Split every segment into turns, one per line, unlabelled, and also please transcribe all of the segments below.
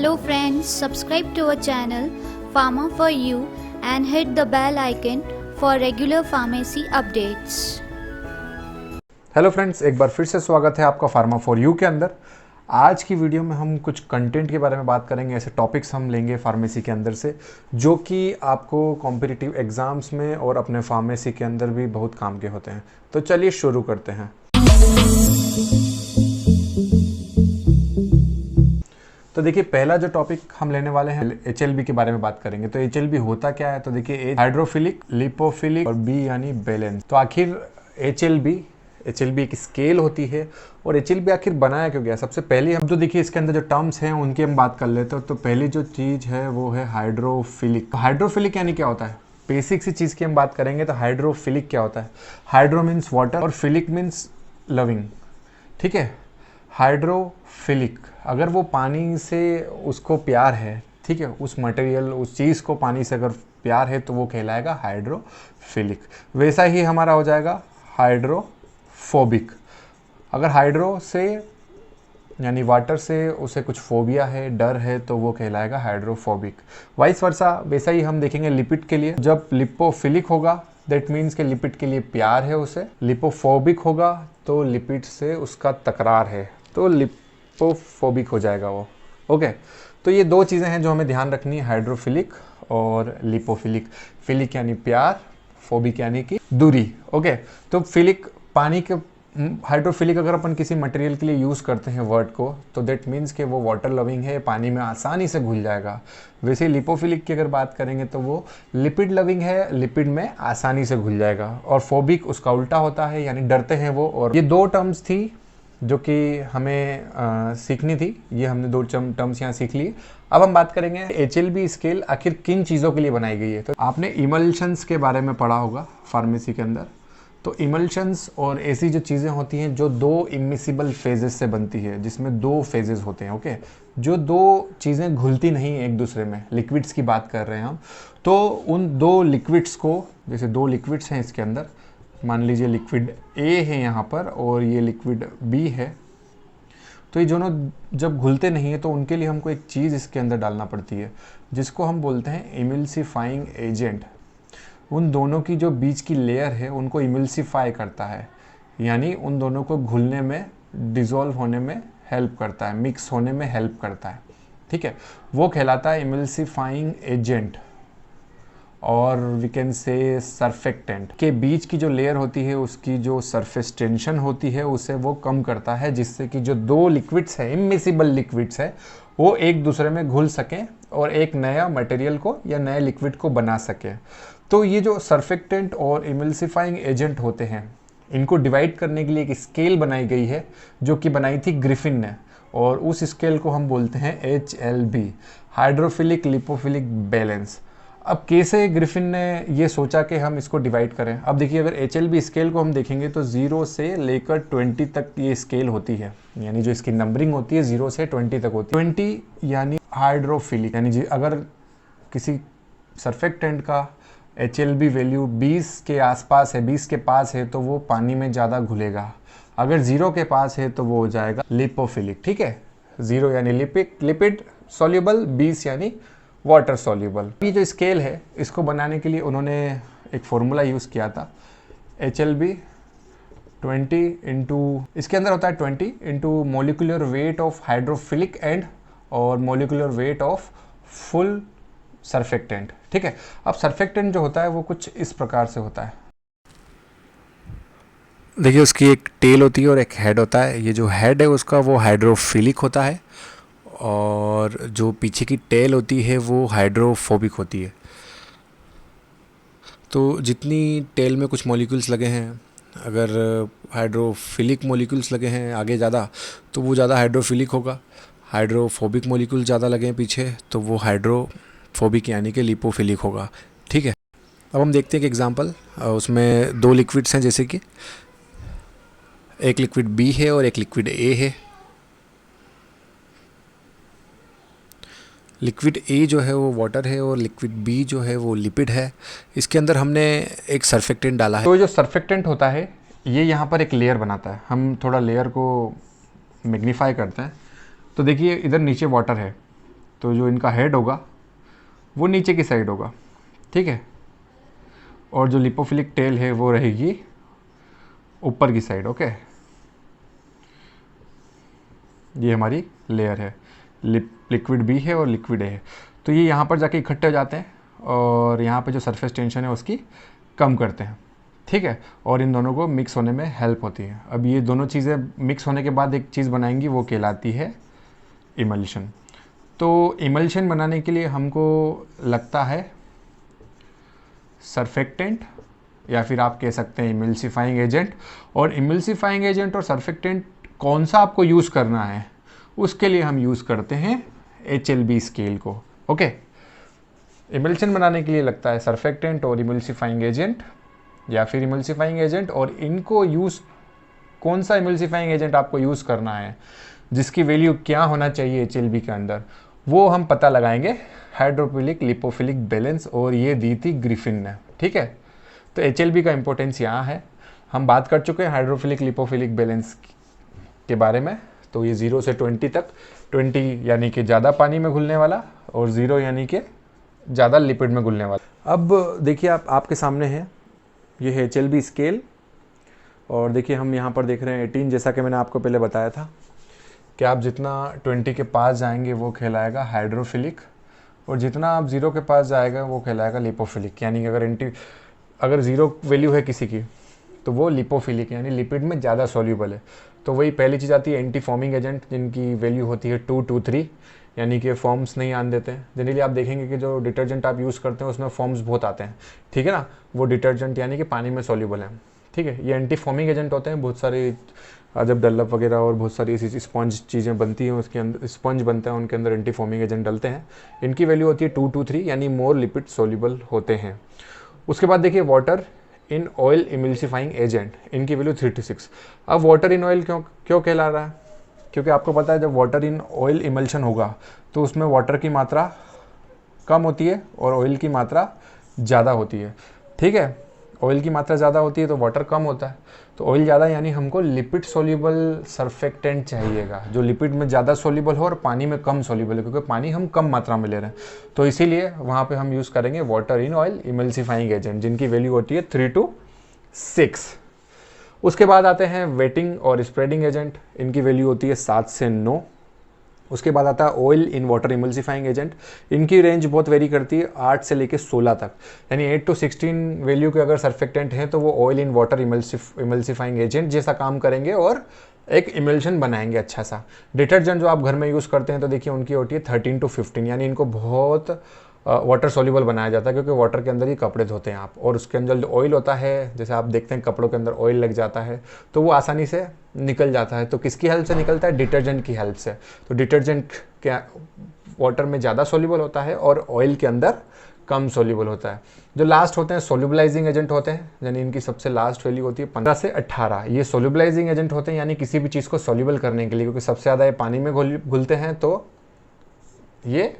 Hello friends, subscribe to our channel Pharma for You and hit the bell icon for regular pharmacy updates.
Hello friends, एक बार फिर से स्वागत है आपका pharma for you के अंदर। आज की वीडियो में हम कुछ कंटेंट के बारे में बात करेंगे। ऐसे टॉपिक्स हम लेंगे फार्मेसी के अंदर से जो कि आपको कॉम्पिटिटिव एग्ज़ाम्स में और अपने फार्मेसी के अंदर भी बहुत काम के होते हैं। तो चलिए शुरू करते हैं। तो देखिए, पहला जो टॉपिक हम लेने वाले हैं HLB के बारे में बात करेंगे। तो HLB होता क्या है? तो देखिए, ए हाइड्रोफिलिक, लिपोफिलिक और बी यानी बैलेंस। तो आखिर HLB एक स्केल होती है और HLB आखिर बनाया क्यों गया? सबसे पहले हम तो देखिए इसके अंदर जो टर्म्स हैं उनकी हम बात कर लेते हैं। तो पहली जो चीज़ है वो है हाइड्रोफिलिक। हाइड्रोफिलिक यानी क्या होता है? बेसिक सी चीज़ की हम बात करेंगे तो हाइड्रोफिलिक क्या होता है? हाइड्रो मीन्स वाटर और फिलिक मीन्स लविंग। ठीक है, हाइड्रोफिलिक अगर वो पानी से उसको प्यार है, ठीक है, उस मटेरियल उस चीज़ को पानी से अगर प्यार है तो वो कहलाएगा हाइड्रोफिलिक। वैसा ही हमारा हो जाएगा हाइड्रोफोबिक। अगर हाइड्रो से यानी वाटर से उसे कुछ फोबिया है, डर है, तो वो कहलाएगा हाइड्रोफोबिक। वाइस वर्सा वैसा ही हम देखेंगे लिपिड के लिए। जब लिपोफिलिक होगा दैट मीन्स के लिपिड के लिए प्यार है उसे। लिपोफोबिक होगा तो लिपिड से उसका तकरार है, तो लिपोफोबिक हो जाएगा वो। ओके, तो ये दो चीज़ें हैं जो हमें ध्यान रखनी है, हाइड्रोफिलिक और लिपोफिलिक। फिलिक यानी प्यार, फोबिक यानी कि दूरी। ओके, तो फिलिक पानी के हाइड्रोफिलिक अगर अपन किसी मटेरियल के लिए यूज़ करते हैं वर्ड को, तो दैट मीन्स कि वो वाटर लविंग है, पानी में आसानी से घुल जाएगा। वैसे लिपोफिलिक की अगर बात करेंगे तो वो लिपिड लविंग है, लिपिड में आसानी से घुल जाएगा। और फोबिक उसका उल्टा होता है, यानी डरते हैं वो। और ये दो टर्म्स थी जो कि हमें सीखनी थी। ये हमने दो टर्म्स यहाँ सीख ली। अब हम बात करेंगे HLB स्केल आखिर किन चीज़ों के लिए बनाई गई है। तो आपने इमल्शंस के बारे में पढ़ा होगा फार्मेसी के अंदर। तो इमल्शंस और ऐसी जो चीज़ें होती हैं जो दो इमिसिबल फेजेस से बनती है, जिसमें दो फेजेस होते हैं। ओके, जो दो चीज़ें घुलती नहीं एक दूसरे में, लिक्विड्स की बात कर रहे हैं हम। तो उन दो लिक्विड्स को, जैसे दो लिक्विड्स हैं इसके अंदर, मान लीजिए लिक्विड A है यहाँ पर और ये लिक्विड B है। तो ये दोनों जब घुलते नहीं है तो उनके लिए हमको एक चीज़ इसके अंदर डालना पड़ती है जिसको हम बोलते हैं इमल्सिफाइंग एजेंट। उन दोनों की जो बीच की लेयर है उनको इमल्सिफाई करता है, यानी उन दोनों को घुलने में, डिज़ोल्व होने में हेल्प करता है, मिक्स होने में हेल्प करता है। ठीक है, वो कहलाता है इमल्सिफाइंग एजेंट और वी कैन से सरफेक्टेंट। के बीच की जो लेयर होती है उसकी जो सरफेस टेंशन होती है उसे वो कम करता है, जिससे कि जो दो लिक्विड्स है, इमिसिबल लिक्विड्स है, वो एक दूसरे में घुल सकें और एक नया मटेरियल को या नए लिक्विड को बना सके। तो ये जो सरफेक्टेंट और इमल्सिफाइंग एजेंट होते हैं, इनको डिवाइड करने के लिए एक स्केल बनाई गई है जो कि बनाई थी ग्रिफिन ने, और उस स्केल को हम बोलते हैं HLB, हाइड्रोफिलिक लिपोफिलिक बैलेंस। अब कैसे ग्रिफिन ने ये सोचा कि हम इसको डिवाइड करें? अब देखिए, अगर HLB स्केल को हम देखेंगे तो 0 से लेकर 20 तक ये स्केल होती है, यानी जो इसकी नंबरिंग होती है 0 से 20 तक होती है। 20 यानी हाइड्रोफिलिक, यानी अगर किसी सरफेक्टेंट का HLB वैल्यू 20 के आसपास है, 20 के पास है, तो वो पानी में ज़्यादा घुलेगा। अगर 0 के पास है तो वो हो जाएगा लिपोफिलिक। ठीक है, 0 यानी लिपिड सॉल्युबल, 20 यानी वाटर सॉल्युबल। ये जो स्केल है इसको बनाने के लिए उन्होंने एक फॉर्मूला यूज़ किया था, HLB 20 इंटू, इसके अंदर होता है 20 into molecular weight of hydrophilic end और molecular weight of full surfactant. ठीक है, अब सरफेक्टेंट जो होता है वो कुछ इस प्रकार से होता है।
देखिए, उसकी एक टेल होती है और एक हेड होता है। ये जो हेड है उसका वो हाइड्रोफिलिक होता है और जो पीछे की टेल होती है वो हाइड्रोफोबिक होती है। तो जितनी टेल में कुछ मॉलिक्यूल्स लगे हैं, अगर हाइड्रोफिलिक मॉलिक्यूल्स लगे हैं आगे ज़्यादा तो वो ज़्यादा हाइड्रोफिलिक होगा। हाइड्रोफोबिक मॉलिक्यूल ज़्यादा लगे हैं पीछे तो वो हाइड्रोफोबिक यानी कि लिपोफिलिक होगा। ठीक है, अब हम देखते हैं कि एग्जांपल, उसमें दो लिक्विड्स हैं, जैसे कि एक लिक्विड B है और एक लिक्विड A है। लिक्विड A जो है वो वाटर है और लिक्विड B जो है वो लिपिड है। इसके अंदर हमने एक सरफेक्टेंट डाला है।
तो जो सरफेक्टेंट होता है ये यहाँ पर एक लेयर बनाता है। हम थोड़ा लेयर को मैग्नीफाई करते हैं तो देखिए इधर नीचे वाटर है, तो जो इनका हेड होगा वो नीचे की साइड होगा, ठीक है, और जो लिपोफिलिक टेल है वो रहेगी ऊपर की साइड। ओके, ये हमारी लेयर है, लिक्विड बी है और लिक्विड ए है। तो ये यहाँ पर जाके इकट्ठे हो जाते हैं और यहाँ पे जो सरफेस टेंशन है उसकी कम करते हैं, ठीक है, और इन दोनों को मिक्स होने में हेल्प होती है। अब ये दोनों चीज़ें मिक्स होने के बाद एक चीज़ बनाएंगी, वो कहलाती है इमल्शन। तो इमल्शन बनाने के लिए हमको लगता है सरफेक्टेंट, या फिर आप कह सकते हैं इमल्सिफाइंग एजेंट। और इमल्सिफाइंग एजेंट और सरफेक्टेंट कौन सा आपको यूज़ करना है, उसके लिए हम यूज़ करते हैं HLB स्केल को। ओके, इमल्शन बनाने के लिए लगता है सरफेक्टेंट और इमल्सिफाइंग एजेंट, या फिर इमल्सिफाइंग एजेंट। और इनको यूज़, कौन सा इमल्सिफाइंग एजेंट आपको यूज़ करना है, जिसकी वैल्यू क्या होना चाहिए HLB के अंदर, वो हम पता लगाएंगे हाइड्रोफिलिक लिपोफिलिक बैलेंस, और ये दी थी ग्रिफिन ने, ठीक है। तो HLB का इंपॉर्टेंस यहाँ है। हम बात कर चुके हैं हाइड्रोफिलिक लिपोफिलिक बैलेंस के बारे में। तो ये 0 से 20 तक, 20 यानी कि ज़्यादा पानी में घुलने वाला और 0 यानी कि ज़्यादा लिपिड में घुलने वाला। अब देखिए आपके सामने है, ये है HLB स्केल, और देखिए हम यहाँ पर देख रहे हैं 18, जैसा कि मैंने आपको पहले बताया था कि आप जितना 20 के पास जाएंगे वो कहलाएगा हाइड्रोफिलिक, और जितना आप 0 के पास जाएगा वो कहलाएगा लिपोफिलिक। यानी कि अगर 0 वैल्यू है किसी की तो वो लिपोफिलिक यानी लिपिड में ज़्यादा सॉल्यूबल है। तो वही पहली चीज़ आती है एंटी फॉर्मिंग एजेंट, जिनकी वैल्यू होती है 2 to 3, यानी कि फॉर्म्स नहीं आने देते हैं। जनरली आप देखेंगे कि जो डिटर्जेंट आप यूज़ करते हैं उसमें फॉर्म्स बहुत आते हैं, ठीक है ना, वो डिटर्जेंट यानी कि पानी में सॉल्यूबल है, ठीक है। ये एंटी फॉर्मिंग एजेंट होते हैं। बहुत सारे जब डल्लप वगैरह और बहुत सारी ऐसी स्पॉन्ज चीज़ें बनती हैं, उसके अंदर स्पंज बनता है, उनके अंदर एंटी फॉर्मिंग एजेंट डलते हैं। इनकी वैल्यू होती है 2 to 3, यानी मोर लिपिड सॉल्यूबल होते हैं। उसके बाद देखिए water in oil emulsifying agent, इनकी वैल्यू 3 to 6। अब वाटर इन ऑयल क्यों कहला रहा है, क्योंकि आपको पता है जब वाटर इन ऑयल इमल्शन होगा तो उसमें वाटर की मात्रा कम होती है और ऑयल की मात्रा ज़्यादा होती है, ठीक है। ऑयल की मात्रा ज़्यादा होती है तो वाटर कम होता है, तो ऑयल ज़्यादा यानी हमको लिपिड सोल्यूबल सरफेक्टेंट चाहिएगा, जो लिपिड में ज़्यादा सोल्यूबल हो और पानी में कम सोल्यूबल है, क्योंकि पानी हम कम मात्रा में ले रहे हैं। तो इसीलिए वहाँ पे हम यूज़ करेंगे water in oil emulsifying agent, जिनकी वैल्यू होती है 3 to 6। उसके बाद आते हैं वेटिंग और स्प्रेडिंग एजेंट, इनकी वैल्यू होती है 7 से 9। उसके बाद आता है oil in water emulsifying agent, इनकी रेंज बहुत वेरी करती है 8 से लेके 16 तक, यानी 8 to 16 वैल्यू के अगर सरफेक्टेंट हैं तो वो oil in water emulsifying agent जैसा काम करेंगे और एक इमल्शन बनाएंगे अच्छा सा। डिटर्जेंट जो आप घर में यूज़ करते हैं तो देखिए उनकी होती है 13 to 15, यानी इनको बहुत वाटर सॉल्युबल बनाया जाता है, क्योंकि वाटर के अंदर ही कपड़े धोते हैं आप, और उसके अंदर जो ऑयल होता है, जैसे आप देखते हैं कपड़ों के अंदर ऑयल लग जाता है तो वो आसानी से निकल जाता है। तो किसकी हेल्प से निकलता है, डिटर्जेंट की हेल्प से। तो डिटर्जेंट क्या वाटर में ज़्यादा सॉल्युबल होता है और ऑयल के अंदर कम सॉल्युबल होता है। जो लास्ट होते हैं सोल्यूबलाइजिंग एजेंट होते हैं, यानी इनकी सबसे लास्ट वैल्यू होती है 15 से 18। ये सोल्यूबलाइजिंग एजेंट होते हैं, यानी किसी भी चीज़ को सॉल्युबल करने के लिए, क्योंकि सबसे ज़्यादा ये पानी में घुलते हैं तो ये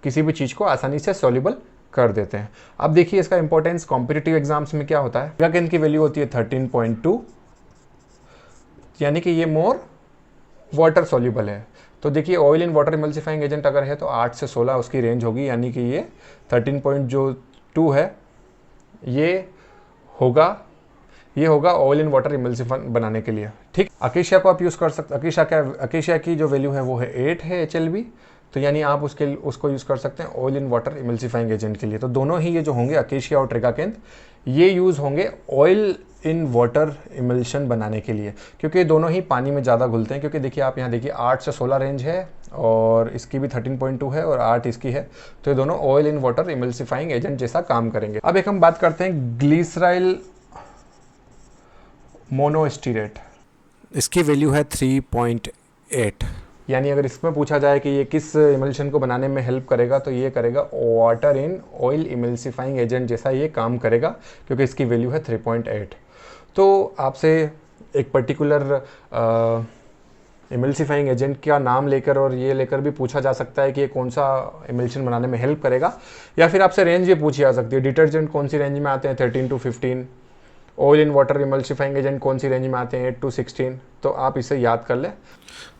किसी भी चीज़ को आसानी से सॉल्युबल कर देते हैं। अब देखिए इसका इंपॉर्टेंस कॉम्पिटिटिव एग्जाम्स में क्या होता है। अगेन की वैल्यू होती है 13.2, यानी कि ये मोर वाटर सॉल्युबल है। तो देखिए oil in water emulsifying agent अगर है तो 8 से 16 उसकी रेंज होगी, यानी कि ये 13.2 है, ये होगा ऑयल इन वाटर इमल्सिफाइंग बनाने के लिए, ठीक। अकेशिया को आप यूज़ कर सकते, अकेशिया की जो वैल्यू है वो है 8 है HLB, तो यानी आप उसको यूज़ कर सकते हैं oil in water emulsifying agent के लिए। तो दोनों ही ये जो होंगे अकेशिया और ट्रिगाकेंथ, ये यूज़ होंगे ऑयल इन वाटर इमल्शन बनाने के लिए, क्योंकि दोनों ही पानी में ज़्यादा घुलते हैं। क्योंकि देखिए आप यहाँ देखिए 8 से 16 रेंज है और इसकी भी 13.2 है और 8 इसकी है, तो ये दोनों oil in water emulsifying agent जैसा काम करेंगे। अब एक हम बात करते हैं ग्लिसराइल मोनोस्टीरेट,
इसकी वैल्यू है 3.8,
यानी अगर इसमें पूछा जाए कि ये किस इमल्शन को बनाने में हेल्प करेगा तो ये करेगा water in oil emulsifying agent जैसा ये काम करेगा, क्योंकि इसकी वैल्यू है 3.8। तो आपसे एक पर्टिकुलर इमल्सिफाइंग एजेंट का नाम लेकर और ये लेकर भी पूछा जा सकता है कि ये कौन सा इमल्शन बनाने में हेल्प करेगा, या फिर आपसे रेंज भी पूछी जा सकती है। डिटर्जेंट कौन सी रेंज में आते हैं 13 to 15, oil in water emulsifying agent कौन सी रेंज में आते हैं 8 to 16, तो आप इसे याद कर लें।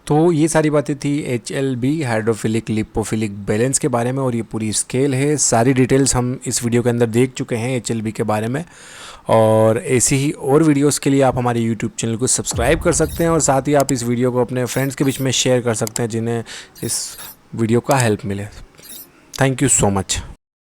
तो ये सारी बातें थी HLB हाइड्रोफिलिक लिपोफिलिक बैलेंस के बारे में, और ये पूरी स्केल है। सारी डिटेल्स हम इस वीडियो के अंदर देख चुके हैं HLB के बारे में, और ऐसी ही और वीडियोस के लिए आप हमारे यूट्यूब चैनल को सब्सक्राइब कर सकते हैं, और साथ ही आप इस वीडियो को अपने फ्रेंड्स के बीच में शेयर कर सकते हैं जिन्हें इस वीडियो का हेल्प मिले। Thank you so much.